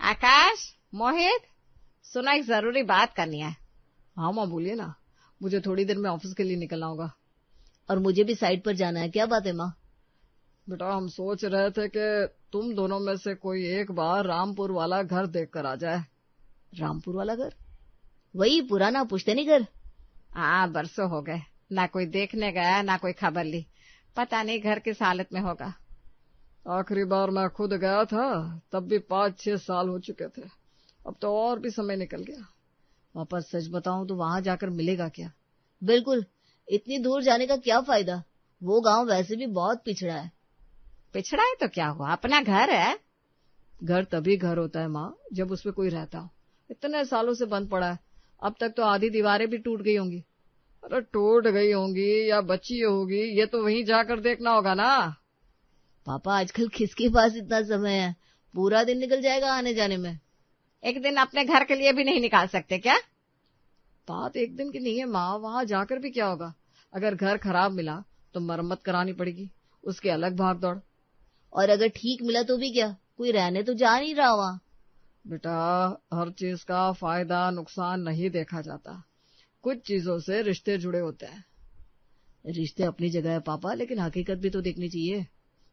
आकाश, मोहित, सुना, एक जरूरी बात करनी है। हाँ माँ बोलिए ना, मुझे थोड़ी देर में ऑफिस के लिए निकलना होगा। और मुझे भी साइट पर जाना है। क्या बात है माँ? बेटा हम सोच रहे थे कि तुम दोनों में से कोई एक बार रामपुर वाला घर देख कर आ जाए। रामपुर वाला घर? वही पुराना पुश्तैनी घर? हाँ, बरसों हो गए, ना कोई देखने गया ना कोई खबर ली। पता नहीं घर किस हालत में होगा। आखिरी बार मैं खुद गया था तब भी 5-6 साल हो चुके थे। अब तो और भी समय निकल गया। पापा सच बताऊं तो वहां जाकर मिलेगा क्या? बिल्कुल, इतनी दूर जाने का क्या फायदा? वो गांव वैसे भी बहुत पिछड़ा है। पिछड़ा है तो क्या हुआ, अपना घर है। घर तभी घर होता है माँ जब उसमें कोई रहता हो। इतने सालों से बंद पड़ा है, अब तक तो आधी दीवारें भी टूट गई होंगी। अरे टूट गई होंगी या बची होगी, ये तो वहीं जाकर देखना होगा ना। पापा आजकल किसके पास इतना समय है? पूरा दिन निकल जाएगा आने जाने में। एक दिन अपने घर के लिए भी नहीं निकाल सकते क्या? बात एक दिन की नहीं है माँ, वहां जाकर भी क्या होगा? अगर घर खराब मिला तो मरम्मत करानी पड़ेगी, उसके अलग भाग दौड़। और अगर ठीक मिला तो भी क्या, कोई रहने तो जा नहीं रहा वहां। बेटा हर चीज का फायदा नुकसान नहीं देखा जाता, कुछ चीजों से रिश्ते जुड़े होते हैं। रिश्ते अपनी जगह है पापा, लेकिन हकीकत भी तो देखनी चाहिए।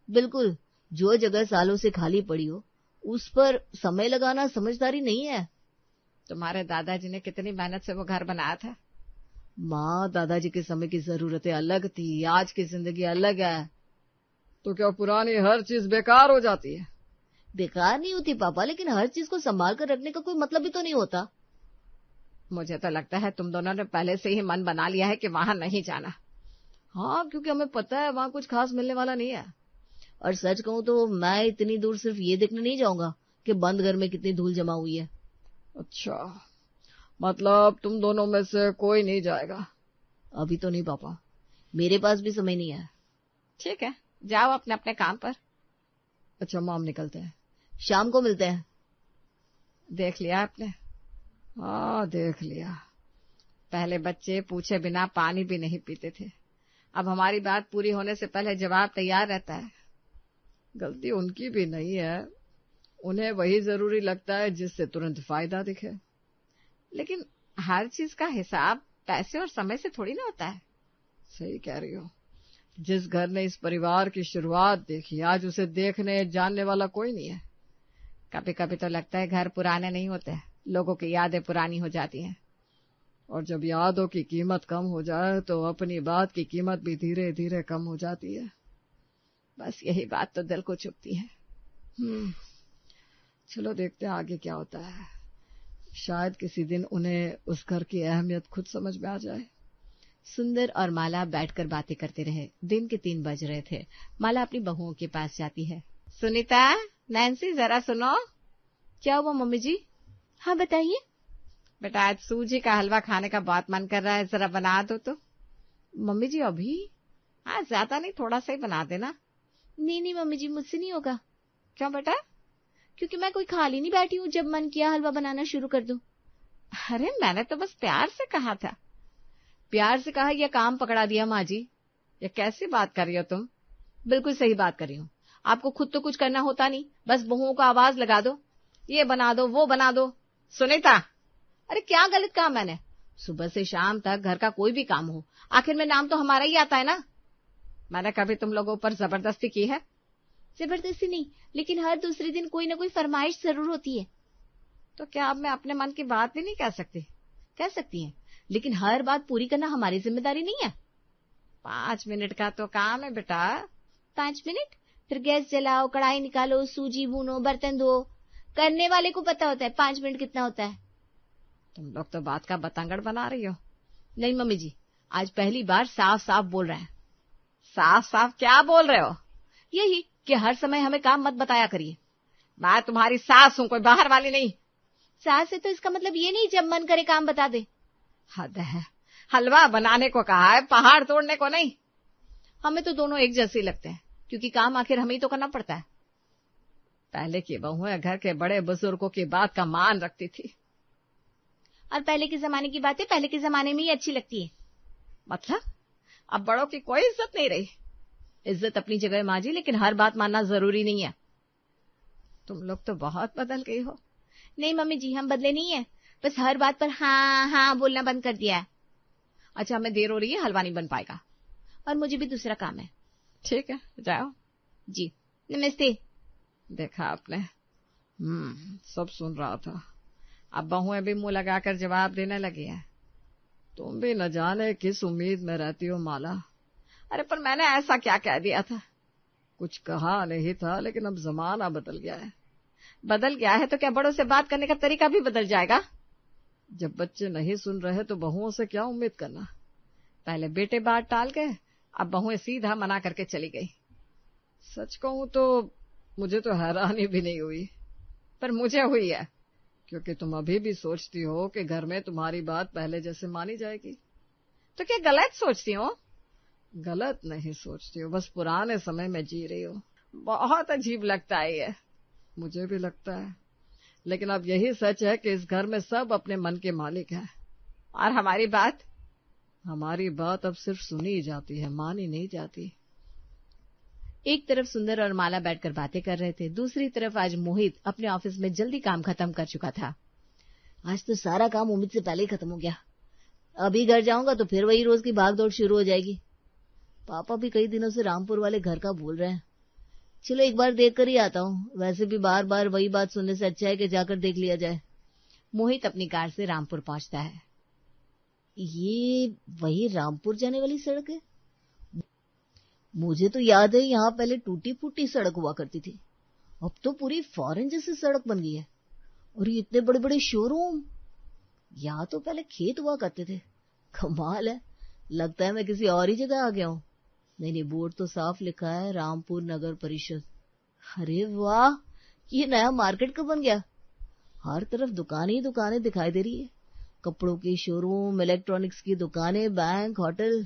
बिल्कुल, जो जगह सालों से खाली पड़ी हो उस पर समय लगाना समझदारी नहीं है। तुम्हारे दादाजी ने कितनी मेहनत से वो घर बनाया था। माँ, दादाजी के समय की जरूरतें अलग थी, आज की जिंदगी अलग है। तो क्या पुरानी हर चीज बेकार हो जाती है? बेकार नहीं होती पापा, लेकिन हर चीज को संभाल कर रखने का कोई मतलब भी तो नहीं होता। मुझे तो लगता है तुम दोनों ने पहले से ही मन बना लिया है कि वहां नहीं जाना। हाँ, क्योंकि हमें पता है वहां कुछ खास मिलने वाला नहीं है। और सच कहूं तो मैं इतनी दूर सिर्फ ये देखने नहीं जाऊंगा कि बंद घर में कितनी धूल जमा हुई है। अच्छा, मतलब तुम दोनों में से कोई नहीं जाएगा? अभी तो नहीं पापा, मेरे पास भी समय नहीं है। ठीक है, जाओ अपने अपने काम पर। अच्छा माम, निकलते हैं, शाम को मिलते हैं। देख लिया आपने? हाँ देख लिया। पहले बच्चे पूछे बिना पानी भी नहीं पीते थे, अब हमारी बात पूरी होने से पहले जवाब तैयार रहता है। गलती उनकी भी नहीं है, उन्हें वही जरूरी लगता है जिससे तुरंत फायदा दिखे। लेकिन हर चीज का हिसाब पैसे और समय से थोड़ी ना होता है। सही कह रही हो। जिस घर ने इस परिवार की शुरुआत देखी, आज उसे देखने जानने वाला कोई नहीं है। कभी कभी तो लगता है घर पुराने नहीं होते, लोगों की यादें पुरानी हो जाती हैं। और जब यादों की कीमत कम हो जाए तो अपनी बात की कीमत भी धीरे धीरे कम हो जाती है। बस यही बात तो दिल को चुभती है। चलो देखते हैं आगे क्या होता है। शायद किसी दिन उन्हें उस घर की अहमियत खुद समझ में आ जाए। सुंदर और माला बैठकर बातें करते रहे। दिन के 3 बज रहे थे। माला अपनी बहुओं के पास जाती है। सुनीता, नैन्सी, जरा सुनो। क्या हुआ मम्मी जी? हाँ बताइए। बेटा आज सूजी का हलवा खाने का बहुत मन कर रहा है, जरा बना दो तो। मम्मी जी अभी? हाँ, ज्यादा नहीं, थोड़ा सा ही बना देना। नहीं नहीं मम्मी जी, मुझसे नहीं होगा। क्यों बेटा? क्योंकि मैं कोई खाली नहीं बैठी हूँ, जब मन किया हलवा बनाना शुरू कर दूं। अरे मैंने तो बस प्यार से कहा था। प्यार से कहा या काम पकड़ा दिया माँ जी? ये कैसी बात कर रही हो तुम? बिल्कुल सही बात कर रही हूँ। आपको खुद तो कुछ करना होता नहीं, बस बहुओं को आवाज लगा दो, ये बना दो वो बना दो। सुनीता, अरे क्या गलत कहा मैंने? सुबह से शाम तक घर का कोई भी काम हो, आखिर में नाम तो हमारा ही आता है ना। मैंने कभी तुम लोगों पर जबरदस्ती की है? जबरदस्ती नहीं, लेकिन हर दूसरे दिन कोई ना कोई फरमाइश जरूर होती है। तो क्या अब मैं अपने मन की बात भी नहीं कह सकती? कह सकती हैं, लेकिन हर बात पूरी करना हमारी जिम्मेदारी नहीं है। 5 मिनट का तो काम है बेटा। 5 मिनट? फिर गैस जलाओ, कढ़ाई निकालो, सूजी भूनो, बर्तन धो। करने वाले को पता होता है 5 मिनट कितना होता है। तुम लोग तो बात का बतंगड़ बना रही हो। नहीं मम्मी जी, आज पहली बार साफ साफ बोल रहे हैं। साफ साफ क्या बोल रहे हो? यही कि हर समय हमें काम मत बताया करिए। मैं तुम्हारी सास हूँ, कोई बाहर वाली नहीं। सास है तो इसका मतलब ये नहीं जब मन करे काम बता दे। हद है, हलवा बनाने को कहा है, पहाड़ तोड़ने को नहीं। हमें तो दोनों एक जैसे लगते हैं, क्योंकि काम आखिर हमें ही तो करना पड़ता है। पहले की बहुएं घर के बड़े बुजुर्गों की बात का मान रखती थी। और पहले के जमाने की बातें पहले के जमाने में ही अच्छी लगती है। मतलब अब बड़ों की कोई इज्जत नहीं रही? इज्जत अपनी जगह माँ जी, लेकिन हर बात मानना जरूरी नहीं है। तुम लोग तो बहुत बदल गई हो। नहीं मम्मी जी, हम बदले नहीं है, बस हर बात पर हाँ हाँ बोलना बंद कर दिया है। अच्छा, हमें देर हो रही है, हलवा नहीं बन पाएगा। और मुझे भी दूसरा काम है। ठीक है, जाओ। जी नमस्ते। देखा आपने, सब सुन रहा था। अब बहुएं भी मुंह लगाकर जवाब देने लगी है। तुम भी न जाने किस उम्मीद में रहती हो माला। अरे पर मैंने ऐसा क्या कह दिया था? कुछ कहा नहीं था, लेकिन अब जमाना बदल गया है। बदल गया है तो क्या बड़ों से बात करने का तरीका भी बदल जाएगा? जब बच्चे नहीं सुन रहे तो बहुओं से क्या उम्मीद करना। पहले बेटे बात टाल गए, अब बहुएं सीधा मना करके चली गई। सच कहूं तो मुझे तो हैरानी भी नहीं हुई, पर मुझे हुई है, क्योंकि तुम अभी भी सोचती हो कि घर में तुम्हारी बात पहले जैसे मानी जाएगी। तो क्या गलत सोचती हो? गलत नहीं सोचती हो, बस पुराने समय में जी रही हो। बहुत अजीब लगता है ये। मुझे भी लगता है, लेकिन अब यही सच है कि इस घर में सब अपने मन के मालिक हैं। और हमारी बात अब सिर्फ सुनी जाती है, मानी नहीं जाती। एक तरफ सुंदर और माला बैठकर बातें कर रहे थे, दूसरी तरफ आज मोहित अपने ऑफिस में जल्दी काम खत्म कर चुका था। आज तो सारा काम उम्मीद से पहले ही खत्म हो गया। अभी घर जाऊंगा तो फिर वही रोज की भागदौड़ शुरू हो जाएगी। पापा भी कई दिनों से रामपुर वाले घर का बोल रहे हैं। चलो एक बार देख कर ही आता हूँ। वैसे भी बार बार वही बात सुनने से अच्छा है कि जाकर देख लिया जाए। मोहित अपनी कार से रामपुर पहुंचता है। ये वही रामपुर जाने वाली सड़क है? मुझे तो याद है यहाँ पहले टूटी फूटी सड़क हुआ करती थी, अब तो पूरी फॉरेन जैसी सड़क बन गई है। और ये इतने बड़े बड़े शोरूम। यहाँ तो पहले खेत हुआ करते थे। कमाल है, लगता है मैं किसी और ही जगह आ गया हूँ। नहीं, बोर्ड तो साफ लिखा है रामपुर नगर परिषद। अरे वाह, ये नया मार्केट कब बन गया? हर तरफ दुकानें ही दुकानें दिखाई दे रही है। कपड़ों के शोरूम, इलेक्ट्रॉनिक्स की दुकानें, बैंक, होटल।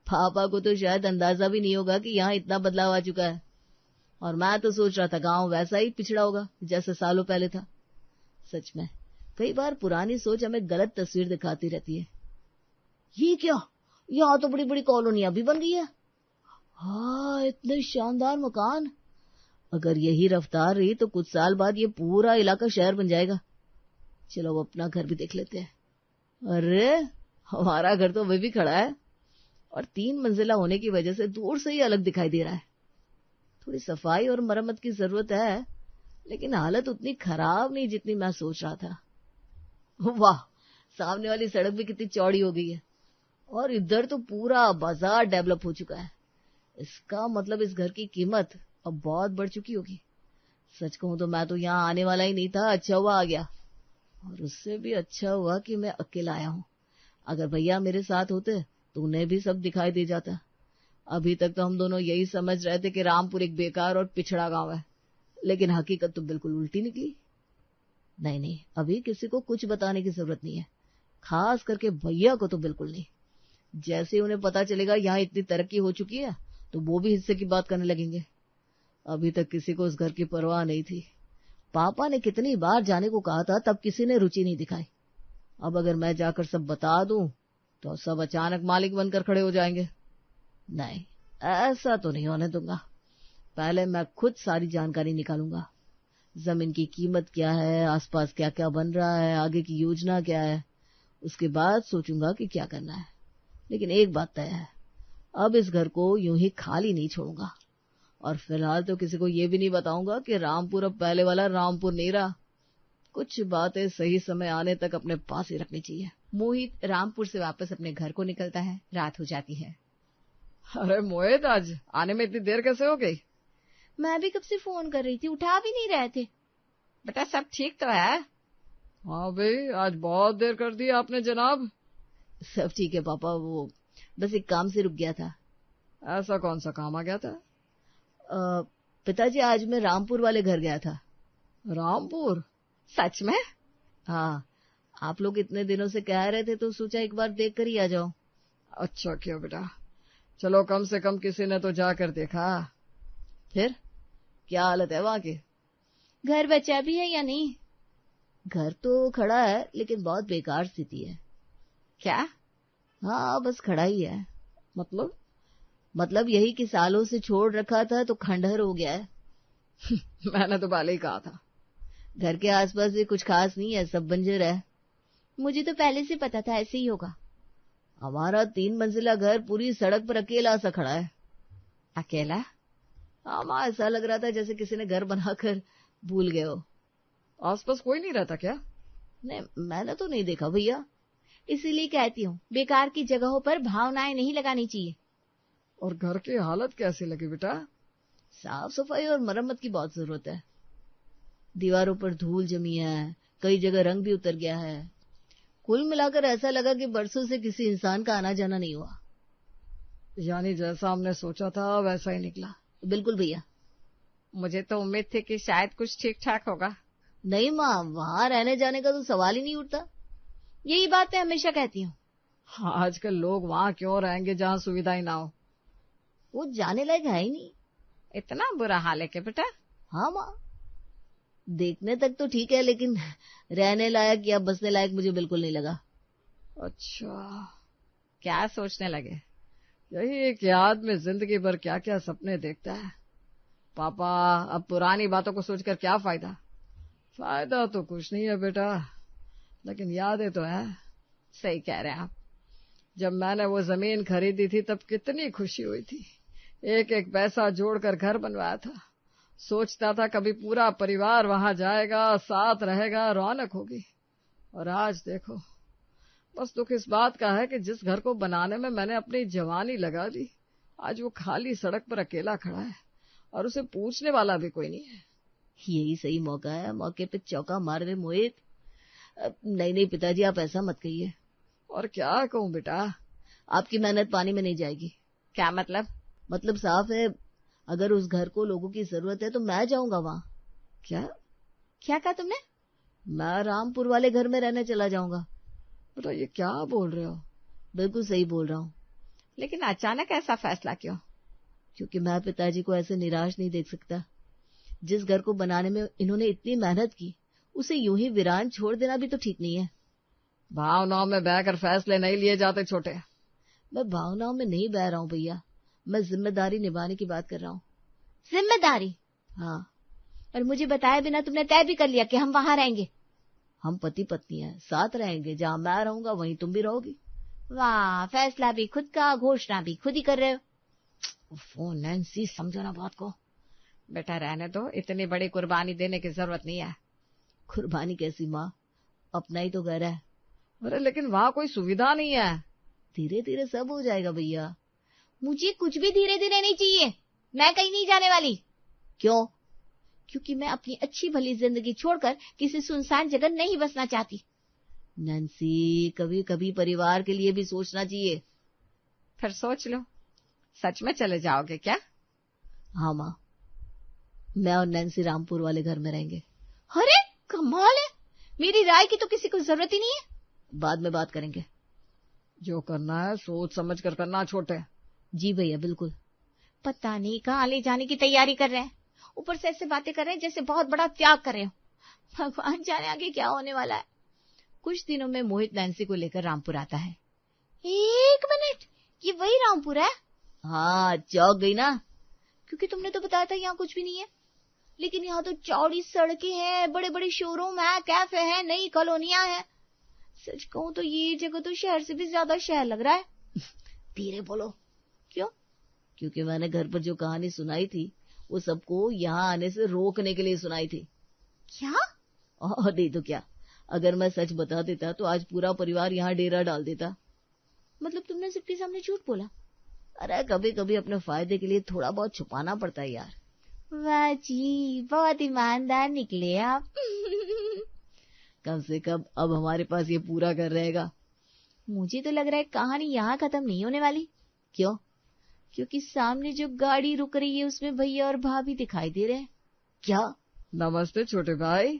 पापा को तो शायद अंदाजा भी नहीं होगा कि यहाँ इतना बदलाव आ चुका है। और मैं तो सोच रहा था गांव वैसा ही पिछड़ा होगा जैसे सालों पहले था। सच में कई बार पुरानी सोच हमें गलत तस्वीर दिखाती रहती है। ये क्या, यहाँ तो बड़ी बड़ी कॉलोनियां भी बन गई है। हाँ, इतने शानदार मकान। अगर यही रफ्तार रही तो कुछ साल बाद ये पूरा इलाका शहर बन जाएगा। चलो अब अपना घर भी देख लेते हैं। अरे हमारा घर तो अभी भी खड़ा है और 3 मंजिला होने की वजह से दूर से ही अलग दिखाई दे रहा है। थोड़ी सफाई और मरम्मत की जरूरत है, लेकिन हालत उतनी खराब नहीं जितनी मैं सोच रहा था। वाह, सामने वाली सड़क भी कितनी चौड़ी हो गई है और इधर तो पूरा बाजार डेवलप हो चुका है। इसका मतलब इस घर की कीमत अब बहुत बढ़ चुकी होगी। सच कहूं तो मैं तो यहाँ आने वाला ही नहीं था, अच्छा हुआ आ गया। और उससे भी अच्छा हुआ कि मैं अकेला आया हूँ। अगर भैया मेरे साथ होते तो उन्हें भी सब दिखाई दे जाता। अभी तक तो हम दोनों यही समझ रहे थे कि रामपुर एक बेकार और पिछड़ा गांव है, लेकिन हकीकत तो बिल्कुल उल्टी निकली। नहीं, अभी किसी को कुछ बताने की जरूरत नहीं है, खास करके भैया को तो बिल्कुल नहीं। जैसे उन्हें पता चलेगा यहाँ इतनी तरक्की हो चुकी है तो वो भी हिस्से की बात करने लगेंगे। अभी तक किसी को उस घर की परवाह नहीं थी। पापा ने कितनी बार जाने को कहा था, तब किसी ने रुचि नहीं दिखाई। अब अगर मैं जाकर सब बता दूं तो सब अचानक मालिक बनकर खड़े हो जाएंगे। नहीं, ऐसा तो नहीं होने दूंगा। पहले मैं खुद सारी जानकारी निकालूंगा। जमीन की कीमत क्या है, आसपास क्या क्या बन रहा है, आगे की योजना क्या है। उसके बाद सोचूंगा कि क्या करना है। लेकिन एक बात तय है, अब इस घर को यूं ही खाली नहीं छोड़ूंगा। और फिलहाल तो किसी को ये भी नहीं बताऊंगा कि रामपुर अब पहले वाला रामपुर नहीं रहा। कुछ बातें सही समय आने तक अपने पास ही रखनी चाहिए। मोहित रामपुर से वापस अपने घर को निकलता है। रात हो जाती है। अरे मोहित, आज आने में इतनी देर कैसे हो गई? मैं भी कब से फोन कर रही थी, उठा भी नहीं रहे थे। बेटा सब ठीक तो है? हाँ भाई, आज बहुत देर कर दी आपने जनाब। सब ठीक है पापा, वो बस एक काम से रुक गया था। ऐसा कौन सा काम आ गया था? पिताजी, आज मैं रामपुर वाले घर गया था। रामपुर? सच में? हाँ, आप लोग इतने दिनों से कह रहे थे तो सोचा एक बार देख कर ही आ जाओ। अच्छा किया बेटा, चलो कम से कम किसी ने तो जाकर देखा। फिर क्या हालत है वहां की? घर बचा भी है या नहीं? घर तो खड़ा है, लेकिन बहुत बेकार स्थिति है। क्या? हाँ, बस खड़ा ही है। मतलब यही कि सालों से छोड़ रखा था तो खंडहर हो गया है। मैंने तो पहले ही कहा था। घर के आसपास भी कुछ खास नहीं है, सब बंजर है। मुझे तो पहले से पता था ऐसे ही होगा। हमारा 3 मंजिला घर पूरी सड़क पर अकेला सा खड़ा है। अकेला? हाँ माँ, ऐसा लग रहा था जैसे किसी ने घर बनाकर भूल गए हो। आसपास कोई नहीं रहता क्या? नहीं, मैंने तो नहीं देखा भैया। इसीलिए कहती हूँ बेकार की जगहों पर भावनाएं नहीं लगानी चाहिए। और घर की हालत कैसी लगी बेटा? साफ सफाई और मरम्मत की बहुत जरूरत है। दीवारों पर धूल जमी है, कई जगह रंग भी उतर गया है। कुल मिलाकर ऐसा लगा कि बरसों से किसी इंसान का आना जाना नहीं हुआ। यानी जैसा हमने सोचा था वैसा ही निकला? बिल्कुल भैया। मुझे तो उम्मीद थी कि शायद कुछ ठीक ठाक होगा। नहीं माँ, वहां रहने जाने का तो सवाल ही नहीं उठता। यही बात मैं हमेशा कहती हूँ। हाँ, आजकल लोग वहां क्यों रहेंगे जहाँ सुविधाएं ना हो? वो जाने लायक है ही नहीं। इतना बुरा हाल है क्या बेटा? हाँ माँ, देखने तक तो ठीक है, लेकिन रहने लायक या बसने लायक मुझे बिल्कुल नहीं लगा। अच्छा, क्या सोचने लगे? यही एक याद में जिंदगी भर क्या क्या सपने देखता है। पापा, अब पुरानी बातों को सोचकर क्या फायदा? फायदा तो कुछ नहीं है बेटा, लेकिन यादें तो है। सही कह रहे हैं आप। जब मैंने वो जमीन खरीदी थी तब कितनी खुशी हुई थी। एक एक पैसा जोड़कर घर बनवाया था। सोचता था कभी पूरा परिवार वहां जाएगा, साथ रहेगा, रौनक होगी। और आज देखो, बस दुख इस बात का है कि जिस घर को बनाने में मैंने अपनी जवानी लगा दी, आज वो खाली सड़क पर अकेला खड़ा है और उसे पूछने वाला भी कोई नहीं है। यही सही मौका है, मौके पे चौका मार दे मोहित। नहीं पिताजी, आप ऐसा मत कहिए। और क्या कहूँ बेटा? आपकी मेहनत पानी में नहीं जाएगी। क्या मतलब? मतलब साफ है, अगर उस घर को लोगों की जरूरत है तो मैं जाऊंगा वहां। क्या कहा तुमने? मैं रामपुर वाले घर में रहने चला जाऊंगा। बेटा, ये क्या बोल रहे हो? बिल्कुल सही बोल रहा हूँ। लेकिन अचानक ऐसा फैसला क्यों? क्योंकि मैं पिताजी को ऐसे निराश नहीं देख सकता। जिस घर को बनाने में इन्होंने इतनी मेहनत की, उसे यूं ही वीरान छोड़ देना भी तो ठीक नहीं है। भावनाओं में बहकर फैसले नहीं लिए जाते छोटे। मैं भावनाओं में नहीं बह रहा हूँ भैया, मैं जिम्मेदारी निभाने की बात कर रहा हूँ। जिम्मेदारी? हाँ। और मुझे बताए बिना तुमने तय भी कर लिया कि हम वहां रहेंगे? हम पति पत्नी हैं, साथ रहेंगे। जहाँ मैं रहूंगा वहीं तुम भी रहोगी। वाह, फैसला भी खुद का, घोषणा भी खुद ही कर रहे हो। नैन्सी, समझो ना बात को। बेटा रहने दो, इतनी बड़ी कुर्बानी देने की जरूरत नहीं है। कुर्बानी कैसी माँ, अपना ही तो घर है। अरे लेकिन वहां कोई सुविधा नहीं है। धीरे धीरे सब हो जाएगा भैया। मुझे कुछ भी धीरे धीरे नहीं चाहिए। मैं कहीं नहीं जाने वाली। क्यों? क्योंकि मैं अपनी अच्छी भली जिंदगी छोड़कर किसी सुनसान जगह नहीं बसना चाहती। नैन्सी, कभी कभी परिवार के लिए भी सोचना चाहिए। फिर सोच लो, सच में चले जाओगे क्या? हाँ माँ, मैं और नैन्सी रामपुर वाले घर में रहेंगे। अरे कमाल है, मेरी राय की तो किसी को जरूरत ही नहीं है। बाद में बात करेंगे। जो करना है सोच समझ कर करना छोटे। जी भैया, बिल्कुल। पता नहीं कहाँ ले जाने की तैयारी कर रहे हैं, ऊपर से ऐसे बातें कर रहे हैं जैसे बहुत बड़ा त्याग कर रहे हो। भगवान जाने आगे क्या होने वाला है। कुछ दिनों में मोहित नैन्सी को लेकर रामपुर आता है। 1 मिनट, ये वही रामपुर है? हाँ, चौक गई ना? क्योंकि तुमने तो बताया था यहाँ कुछ भी नहीं है। लेकिन यहाँ तो चौड़ी सड़कें हैं, बड़े बड़े शोरूम है, कैफे है, नई कॉलोनियां हैं। सच कहूँ तो ये जगह तो शहर से भी ज्यादा शहर लग रहा है। धीरे बोलो। क्यों? क्योंकि मैंने घर पर जो कहानी सुनाई थी वो सबको यहाँ आने से रोकने के लिए सुनाई थी। क्या? और नहीं तो क्या, अगर मैं सच बता देता तो आज पूरा परिवार यहाँ डेरा डाल देता। मतलब तुमने सबके सामने झूठ बोला? अरे कभी कभी अपने फायदे के लिए थोड़ा बहुत छुपाना पड़ता है यार। वाह जी, बहुत ईमानदार निकले आप। कम से कम अब हमारे पास ये पूरा घर रहेगा। मुझे तो लग रहा है कहानी यहाँ खत्म नहीं होने वाली। क्यों? क्योंकि सामने जो गाड़ी रुक रही है उसमें भैया और भाभी दिखाई दे रहे हैं। क्या? नमस्ते छोटे भाई।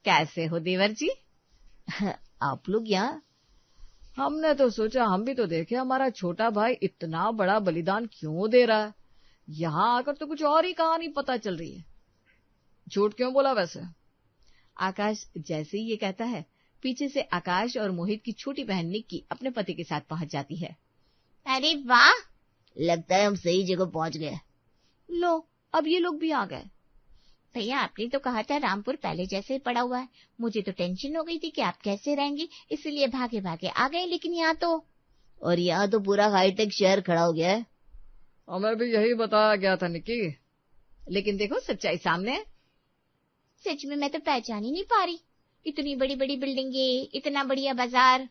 कैसे हो देवर जी? आप लोग यहाँ? हमने तो सोचा हम भी तो देखे हमारा छोटा भाई इतना बड़ा बलिदान क्यों दे रहा है। यहाँ आकर तो कुछ और ही कहानी पता चल रही है। झूठ क्यों बोला वैसे? आकाश जैसे ही ये कहता है, पीछे से आकाश और मोहित की छोटी बहन निक्की अपने पति के साथ पहुंच जाती है। अरे वाह, लगता है हम सही जगह पहुंच गए। लो, अब ये लोग भी आ गए। भैया आपने तो कहा था रामपुर पहले जैसे ही पड़ा हुआ है। मुझे तो टेंशन हो गई थी कि आप कैसे रहेंगी, इसलिए भागे भागे आ गए। लेकिन यहाँ तो, और यहाँ तो पूरा हाईटेक शहर खड़ा हो गया है। हमें भी यही बताया गया था निक्की। लेकिन देखो सच्चाई सामने है। सच में मैं तो पहचान ही नहीं पा रही। इतनी बड़ी बड़ी बिल्डिंगे, इतना बढ़िया बाजार।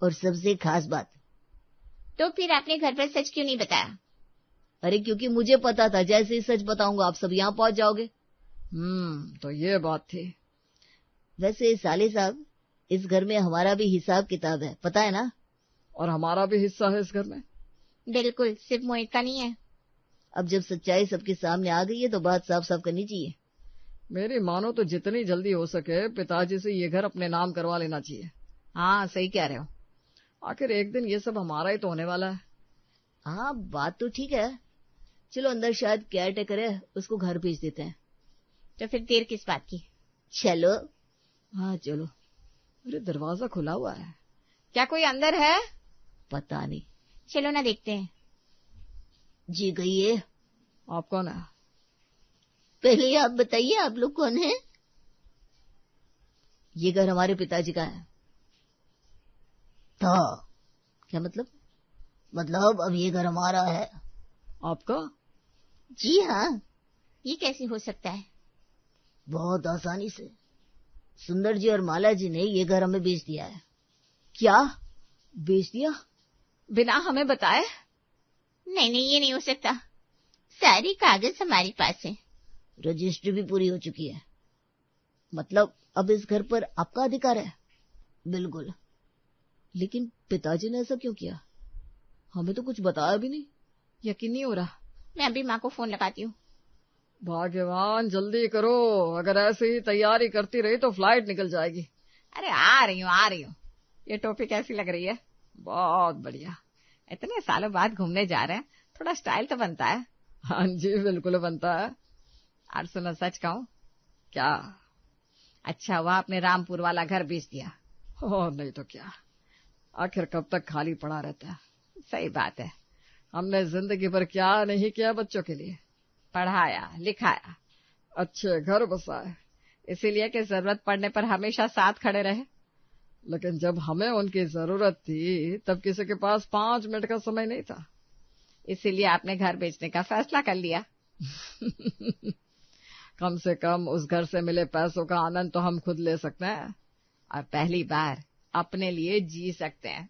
और सबसे खास बात, तो फिर आपने घर पर सच क्यों नहीं बताया? अरे क्योंकि मुझे पता था जैसे ही सच बताऊंगा आप सब यहाँ पहुंच जाओगे। तो ये बात थी। वैसे साले साहब, इस घर में हमारा भी हिसाब किताब है, पता है ना? और हमारा भी हिस्सा है इस घर में। बिल्कुल, सिर्फ मोहित का नहीं है। अब जब सच्चाई सबके सामने आ गई है तो बात साफ साफ करनी चाहिए। मेरी मानो तो जितनी जल्दी हो सके पिताजी से ये घर अपने नाम करवा लेना चाहिए। हाँ सही कह रहे हो। आखिर एक दिन ये सब हमारा ही तो होने वाला है। हाँ बात तो ठीक है। चलो अंदर शायद केयर टेकर है, उसको घर भेज देते हैं। तो फिर देर किस बात की? चलो। हाँ चलो। अरे दरवाजा खुला हुआ है। क्या कोई अंदर है? पता नहीं। चलो ना देखते हैं। जी कहिए। आप कौन है? पहले आप बताइए, आप लोग कौन हैं? ये घर हमारे पिताजी का है। तो क्या मतलब? मतलब अब ये घर हमारा है। आपका? जी हाँ। ये कैसे हो सकता है? बहुत आसानी से। सुंदर जी और माला जी ने ये घर हमें बेच दिया है। क्या बेच दिया? बिना हमें बताए? नहीं नहीं, ये नहीं हो सकता। सारी कागज हमारे पास है। रजिस्ट्री भी पूरी हो चुकी है। मतलब अब इस घर पर आपका अधिकार है? बिल्कुल। लेकिन पिताजी ने ऐसा क्यों किया? हमें तो कुछ बताया भी नहीं। यकीन नहीं हो रहा। मैं अभी माँ को फोन लगाती हूँ। भाग्यवान, जल्दी करो। अगर ऐसे ही तैयारी करती रही तो फ्लाइट निकल जाएगी। अरे आ रही हूँ। ये टोपी कैसी लग रही है? बहुत बढ़िया। इतने सालों बाद घूमने जा रहे हैं, थोड़ा स्टाइल तो बनता है। हाँ जी बिल्कुल बनता है। और सुनो, सच कहूँ? क्या? अच्छा हुआ आपने रामपुर वाला घर बेच दिया। और नहीं तो क्या, आखिर कब तक खाली पड़ा रहता है। सही बात है। हमने जिंदगी भर क्या नहीं किया बच्चों के लिए। पढ़ाया लिखाया, अच्छे घर बसाए, इसीलिए कि जरूरत पड़ने पर हमेशा साथ खड़े रहे। लेकिन जब हमें उनकी जरूरत थी तब किसी के पास 5 मिनट का समय नहीं था। इसीलिए आपने घर बेचने का फैसला कर लिया। कम से कम उस घर से मिले पैसों का आनंद तो हम खुद ले सकते हैं, और पहली बार अपने लिए जी सकते हैं।